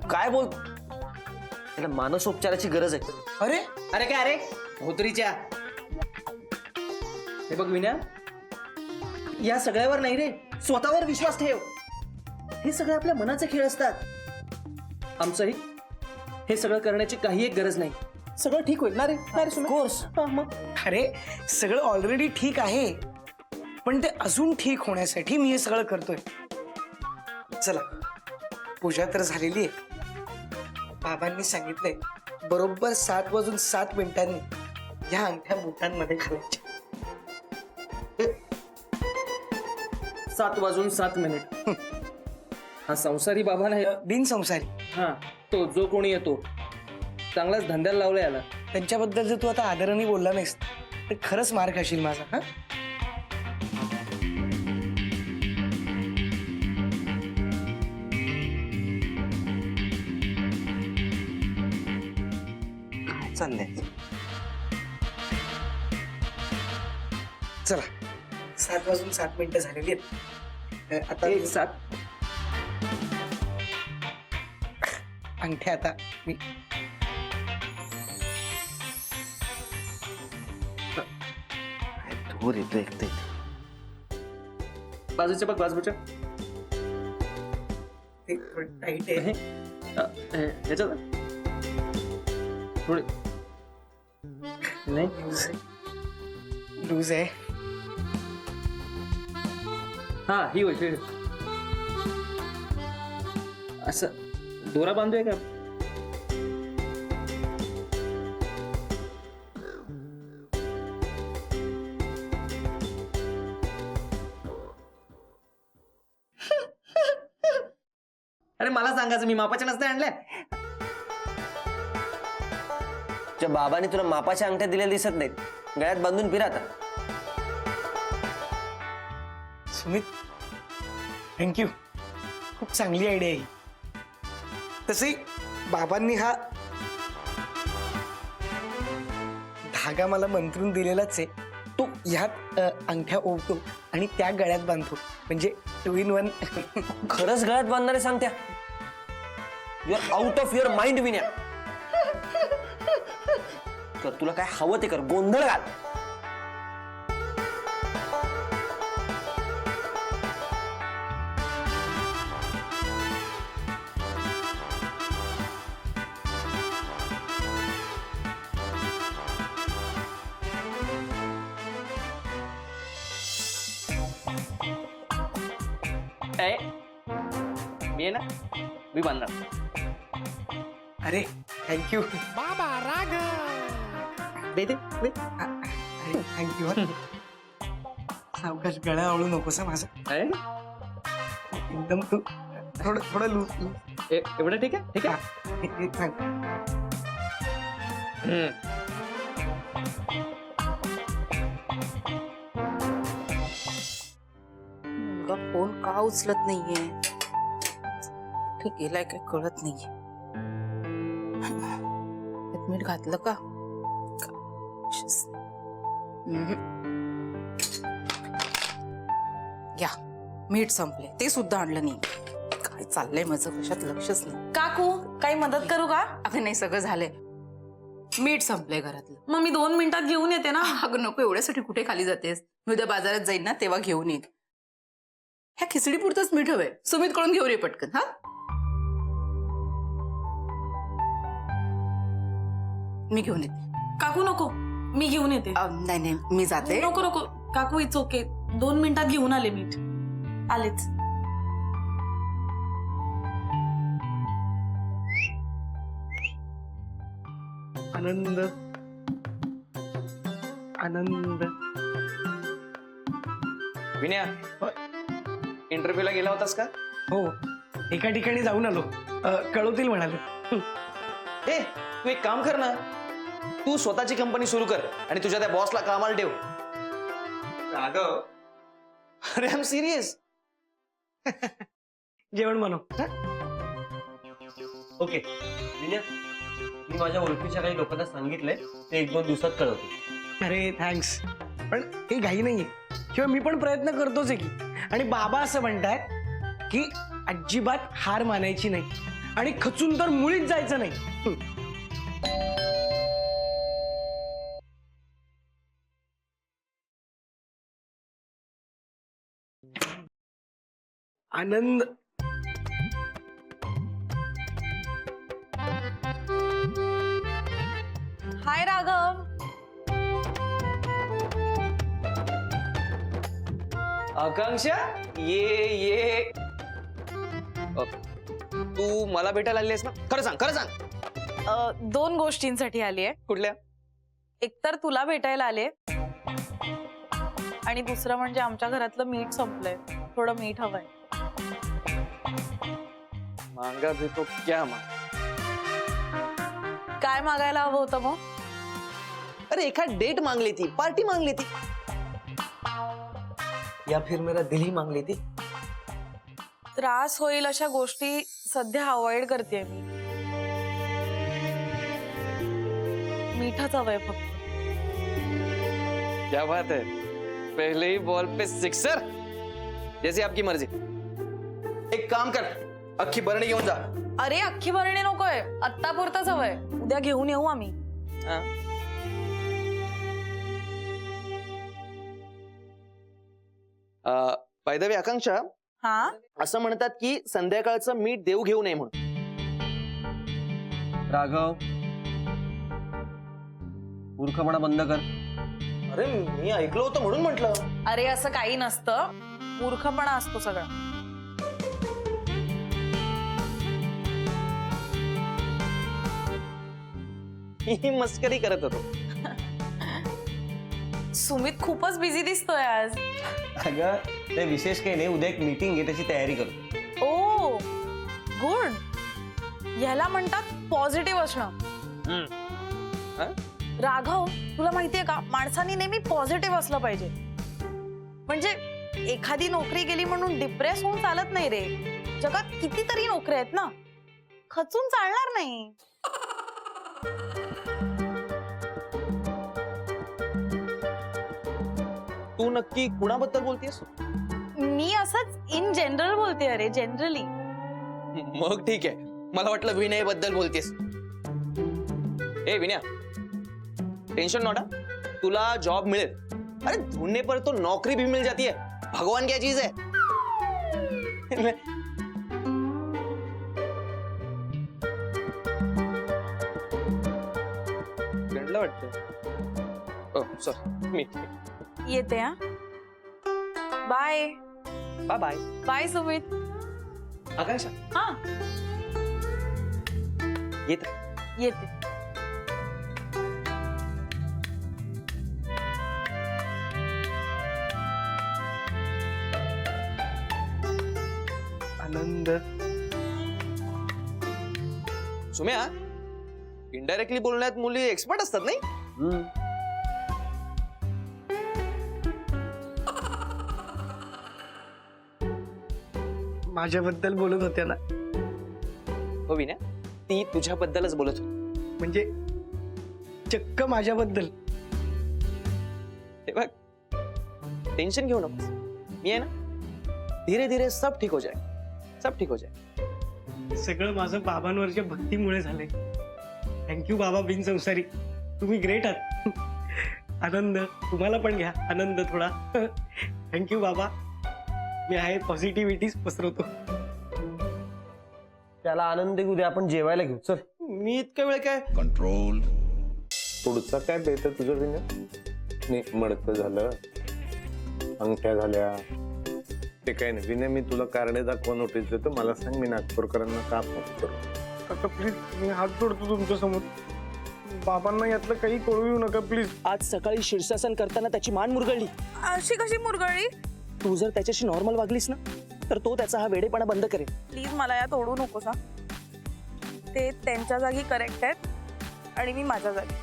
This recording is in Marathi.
काय बोल, त्याला मानसोपचाराची गरज आहे. अरे अरे काय अरे भोतरीच्या, हे बघ विना, या सगळ्यावर नाही रे, स्वतःवर विश्वास ठेव. हे सगळे आपल्या मनाचे खेळ असतात. आमचंही हे सगळं करण्याची काही एक गरज नाही. सगळं ठीक होईल ना रे? कोर्स मग अरे सगळं ऑलरेडी ठीक आहे, पण ते अजून ठीक होण्यासाठी मी हे सगळं करतोय. चला, पूजा तर झालेली आहे. बाबांनी सांगितलंय बरोबर 7:07 या अंगठ्या बोटांमध्ये घालायच्या. 7:07. हा संसारी बाबा नाही, बिनसंसारी. हा तो जो कोणी येतो चांगलाच धंद्याला लावला याला. त्यांच्याबद्दल जर तू आता आदराने बोलला नाहीस तर खरंच मार खाशील माझा. हा चाललंय. चला, 7:07 झालेली आहेत. आता 7 अंगठ्या आता मी धूर येतो एक ते. बाजूच्या बघ, बाजूच्या ते थोडं टाईट आहे. ह्याच्यात थोडे नाही. लूज आहे. हा ही होईल. असं दोरा बांधूया का? अरे मला सांगायचं, मी मापाच्या नसते आणल्या. तुझ्या बाबांनी तुला मापाच्या अंगठ्या दिलेल्या दिसत नाहीत, गळ्यात बांधून फिरा आता. सुमित, थँक्यू. खूप चांगली आयडिया आहे. तसे बाबांनी हा धागा मला मंत्रून दिलेलाच आहे. तो ह्यात अंगठ्या ओवतो आणि त्या गळ्यात बांधतो, म्हणजे 2 in 1. खरंच गळ्यात बांधणारे सांगत्या? You are out of your mind Vinya. तर तुला काय हवं ते कर, गोंधळ घाल. मी आहे ना, मी बांधणार. अरे थँक्यू. बाबा राग. दे दे दे. अरे थँक्यू. सावकाश गळा आवळू नकोस माझा. एकदम तू थोडं थोडं लूज. एवढं ठीक आहे, ठीक आहे. मुलगा फोन का उचलत नाहीये? ठीक गेलाय काय कळत नाहीये. मीठ घातलं का? या मीठ संपले, ते सुद्धा आणलं नाही. काय चाललंय माझं, कशात लक्षच नाही. काकू काही मदत करू का? अगं नाही, सगळं झालंय. मीठ संपलंय घरातलं. मग मी 2 मिनिटात घेऊन येते ना. अगं नको, एवढ्यासाठी कुठे खाली जातेस? मी उद्या बाजारात जाईन ना, तेव्हा घेऊन येईन. ह्या खिचडी पुरतच मीठ हवंय. सुमित कडून घेऊन ये पटकन. हा मी घेऊन येते. काकू नको, मी घेऊन येते. नाही नाही, मी जाते. नको नको काकू, इट्स ओके. 2 मिनिटात घेऊन आले मीठ. आलेच. आनंद आनंद. विनया, इंटरव्ह्यूला गेला होतास का? हो, एका ठिकाणी जाऊन आलो. कळवतील म्हणाले. ए तू एक काम कर ना, तू स्वतःची कंपनी सुरू कर आणि तुझ्या त्या बॉसला कामाला ठेव. राघव, अरे आय एम सिरियस. जेवण बनव. ओके विनय, मी माझ्या ओळखीच्या काही लोकांना सांगितलंय, ते 1-2 दिवसात कळवतील. अरे थँक्स, पण काही घाई नाहीये. किंवा मी पण प्रयत्न करतोच आहे की. आणि बाबा असं म्हणतात की अजिबात हार मानायची नाही. आणि खचून तर मुळीच जायचं नाही. आनंद हाय राघव. आकांक्षा ये ये तू मला भेटायला आलीस ना? खरं सांग, खरं सांग. 2 गोष्टींसाठी आलीये. कुठल्या? एकतर तुला भेटायला आले आणि दुसरं म्हणजे आमच्या घरातलं मीठ संपलंय. थोडं मीठ हवंय. मांगा देतो क्या मांग. काय मागायला हवं होतं मग? अरे एखाद डेट मांग ली थी, पार्टी मांग ली थी, या फिर मेरा दिल ही मांग ली थी. त्रास होईल अशा गोष्टी सध्या अवॉइड करते मी. मीठच हवंय फक्त. क्या बात है, पहले ही बॉल पे सिक्सर. जैसी आपकी मर्जी. एक काम कर, अख्खी बरणी घेऊन जा. अरे अख्खी भरणी नकोय, आत्तापुरतच हवंय. उद्या घेऊन येऊ आम्ही. हा. बाय द वे आकांक्षा, हा असं म्हणतात की संध्याकाळचं मीठ देव घेऊ नये म्हणून. राघव, मूर्खपणा बंद कर. अरे मी ऐकलं होतं म्हणून म्हटलं. अरे असं काही नसतं. मूर्खपणा असतो सगळा. ही मस्करी करत होतो. सुमित खूपच बिझी दिसतोय आज. अगं ते विशेष काही नाही, उद्या एक मीटिंग आहे त्याची तयारी करतो. ओ गुड. ह्याला म्हणतात पॉझिटिव्ह असणं. हा? राघव, तुला माहितीये का, माणसाने नेहमी पॉझिटिव्ह असलं पाहिजे. म्हणजे एखादी नोकरी गेली म्हणून डिप्रेस होऊन चालत नाही रे. जगात कितीतरी नोकऱ्या आहेत ना, खचून चालणार नाही. तू नक्की कुणाबद्दल बोलतेस? मी असंच इन जनरल बोलते. अरे जनरली. मग ठीक आहे, मला वाटलं विनय बद्दल बोलतेस. ए विनया, टेंशन नोटा, तुला जॉब मिळेल. अरे ढूंढने पर तो नौकरी भी मिल जाती है. भगवान क्या चीज है. गंडलं वाटतं. ओह सॉरी, मी येते. हा bye. Bye bye. Bye Sumit. Akanksha हा येत. येते. आनंद सुम्या, इनडायरेक्टली बोलण्यात मुली एक्सपर्ट असतात नाही? माझ्याबद्दल बोलत होत्या ना, हो विनय, ती तुझ्याबद्दलच बोलत होती. म्हणजे चक्क माझ्याबद्दल. हे बघ, टेंशन घेऊ नकोस. मी आहे ना, धीरे धीरे सब ठीक हो जाए. सब ठीक हो जाए. सगळं माझं बाबांवरच्या भक्तीमुळे झालंय. थँक्यू बाबा बिनसंसारी. तुम्ही ग्रेट आहात. आनंद तुम्हाला पण घ्या. आनंद थोडा. थँक्यू बाबा. मी आहे पॉझिटिव्हिटीच पसरवतो. त्याला आनंद उद्या आपण जेवायला घेऊ. चल. मी इतका वेळ काय कंट्रोल. पुढचा काय बेत तुझं विनय? मडकं झालं, अंगठ्या झाल्या, ते काय नाही. विनय, मी तुला कारणे दाखवा नोटीस देतो. मला सांग, मी नागपूरकरांना का फोन करू? काका प्लीज, मी हात जोडतो तुमच्या समोर. बाबांना यातलं काही कळू येऊ नका प्लीज. आज सकाळी शीर्षासन करताना त्याची मान मुरगळली. अशी कशी मुरगळली? तू जर त्याच्याशी नॉर्मल वागलीस ना, तर तो त्याचा हा वेडेपणा बंद करेल. प्लीज मला यात ओढू नकोस. हा ते त्यांच्या जागी करेक्ट आहेत आणि मी माझ्या जागी.